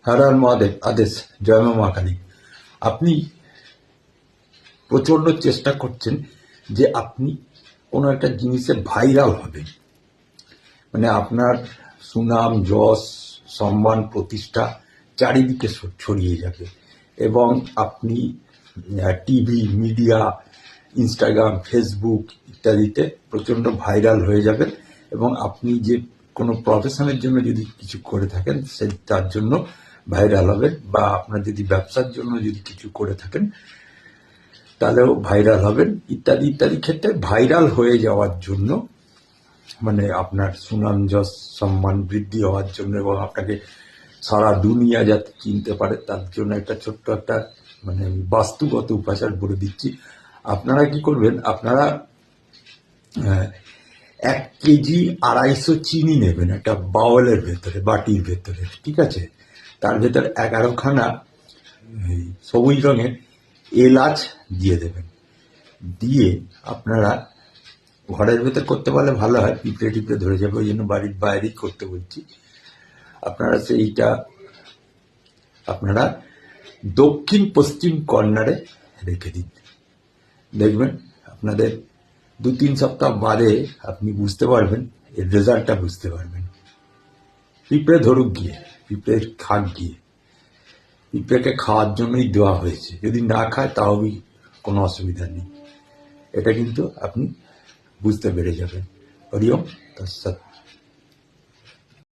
হর হর মহাদেব, আদেশ, জয় মা কালী। আপনি প্রচন্ড চেষ্টা করছেন যে আপনি কোনো একটা জিনিসে ভাইরাল হবেন, মানে আপনার সুনাম, যশ, সম্মান, প্রতিষ্ঠা চারিদিকে ছড়িয়ে যাবে এবং আপনি টিভি, মিডিয়া, ইনস্টাগ্রাম, ফেসবুক ইত্যাদিতে প্রচণ্ড ভাইরাল হয়ে যাবেন এবং আপনি যে কোনো প্রফেশনের জন্য যদি কিছু করে থাকেন সে তার জন্য ভাইরাল হবেন, বা আপনার যদি ব্যবসার জন্য যদি কিছু করে থাকেন তাহলেও ভাইরাল হবেন, ইত্যাদি ইত্যাদি ক্ষেত্রে ভাইরাল হয়ে যাওয়ার জন্য, মানে আপনার সুনাম, যশ, সম্মান বৃদ্ধি হওয়ার জন্য এবং আপনাকে সারা দুনিয়া যাতে চিনতে পারে তার জন্য একটা ছোট্ট একটা মানে বাস্তুগত উপাচার বলে দিচ্ছি। আপনারা কি করবেন, আপনারা 1 কেজি 250 চিনি নেবেন একটা বাউলের ভেতরে, বাটির ভেতরে, ঠিক আছে? তার ভেতর 11খানা সবুজ রঙের এলাচ দিয়ে দেবেন। দিয়ে আপনারা ঘরের ভেতর করতে পারলে ভালো হয়, পিঁপড়ে টিপড়ে ধরে যাবে, ওই জন্য বাড়ির বাইরেই করতে বলছি। আপনারা সেইটা আপনারা দক্ষিণ পশ্চিম কর্নারে রেখে দিন। দেখবেন আপনাদের 2-3 সপ্তাহ বাদে আপনি বুঝতে পারবেন, এর রেজাল্টটা বুঝতে পারবেন। পিঁপড়ে ধরুক গিয়ে, পিঁপড়ে খাক গিয়ে, পিঁপড়েকে খাওয়ার জন্যই দেওয়া হয়েছে, যদি না খায় তাও কোনো অসুবিধা নেই। এটা কিন্তু আপনি বুঝতে পেরে যাবেন। হরি ওম তৎসৎ।